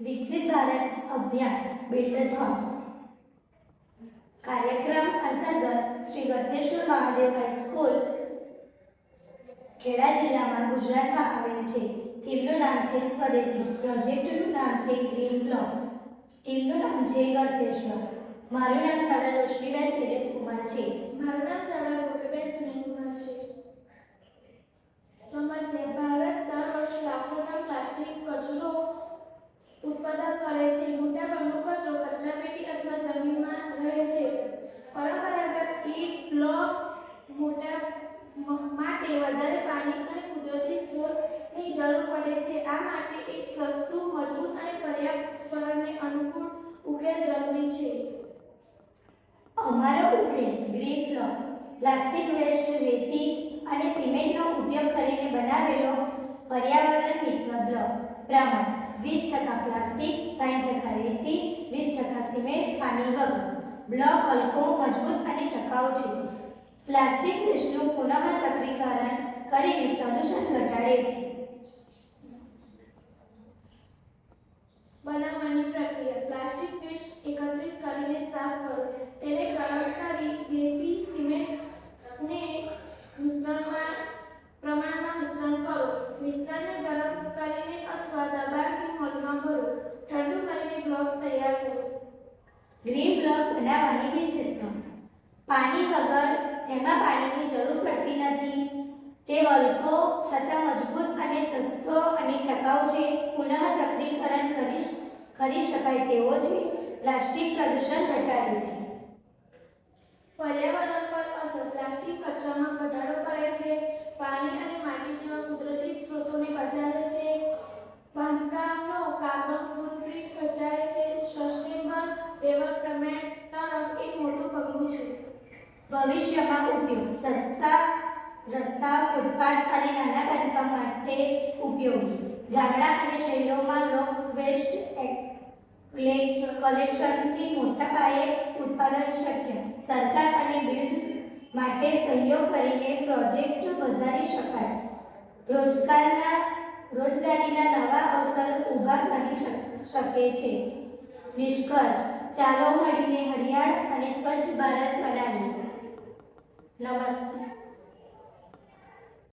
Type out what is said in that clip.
વિકસિત ભારત અભિયાન બિલ્ડથોન કાર્યક્રમ અંતર્ગત શ્રી ગળતેશ્વર મહાદેવ હાઈસ્કૂલ ખેડા જિલ્લામાં ગુજરાતમાં આવેલ છે. ટીમનું નામ છે સ્વદેશી, પ્રોજેક્ટનું નામ છે ગ્રીન બ્લોક, ટીમનું નામ છે ગળતેશ્વર. મારું નામ ચાવડા રોશનીબેન શૈલેષ કુમાર છે. મારું નામ ચાવડા ગોપીબેન સુનિલ કુમાર છે. સમસ્યા: ભારત દર વર્ષે લાખો ટન પ્લાસ્ટિક કચરો ઉત્પાદન કરે છે. મોટાભાગનો કચરો કચરાપેટી અથવા જમીનમાં રહે છે. પરંપરાગત ઈંટ બ્લોક માટે વધારે પાણી અને કુદરતી સ્ત્રોતની જરૂર પડે છે. આ માટે એક સસ્તું, મજબૂત અને પર્યાવરણને અનુકૂળ ઉકેલ જરૂરી છે. અમારો ઉકેલ ગ્રીન બ્લોક પ્લાસ્ટિક વેસ્ટ રેતી અને સિમેન્ટનો ઉપયોગ કરીને બનાવેલો પર્યાવરણ મિત્ર બ્લોક. પ્રમાણ: 20% પ્લાસ્ટિક, 60% રેતી, 20% સિમેન્ટ, પાણી વગર. બ્લોક હલકો, મજબૂત અને ટકાઉ છે. પ્લાસ્ટિક વેસ્ટનું પુનઃચક્રીકરણ કરીને પ્રદૂષણ ઘટાડે છે. બનાવવાની પ્રક્રિયા: પ્લાસ્ટિક વેસ્ટ એકત્રિત કરીને સાફ કરો. તેને ગરમ કરી રેતી, સિમેન્ટને પ્રમાણમાં મિશ્રણ કરો. મિશ્રણને ગરમ કરીને અથવા દબાણથી મોલ્ડમાં ભરો. ઠંડુ કરીને બ્લોક તૈયાર કરો. ગ્રીન બ્લોક બનાવવાની વિશેષતા: પાણી વગર તેમાં પાણીની જરૂર પડતી નથી. તે હલકો છતાં મજબૂત અને સસ્તો અને ટકાઉ છે. પુનઃચક્રીકરણ કરી શકાય તેવો છે. પ્લાસ્ટિક પ્રદૂષણ ઘટાડે છે. પર્યાવરણ પર અસર: પ્લાસ્ટિક કચરામાં ઘટાડો કરે છે. પાણી અને માટી જેવા કુદરતી સ્ત્રોતોને બચાવે છે. બાંધકામનો કાર્બન ફૂટપ્રિન્ટ ઘટાડે છે. સસ્ટેનેબલ ડેવલપમેન્ટ તરફ એક મોટું પગલું છે. ભવિષ્યમાં ઉપયોગ: સસ્તા રસ્તા, ફૂટપાથ અને નાના બાંધકામ માટે ઉપયોગી. ગામડા અને શહેરોમાં લો વેસ્ટ કલેક્શનથી મોટા પાયે ઉત્પાદન શક્ય. સરકાર અને બિલ્ડર્સ માટે સહયોગ કરીને પ્રોજેક્ટ વધારી શકાય. રોજગારીના નવા અવસર ઊભા કરી શકે છે. નિષ્કર્ષ: ચાલો મળીને હરિયાળ અને સ્વચ્છ ભારત બનાવીએ. નમસ્તે.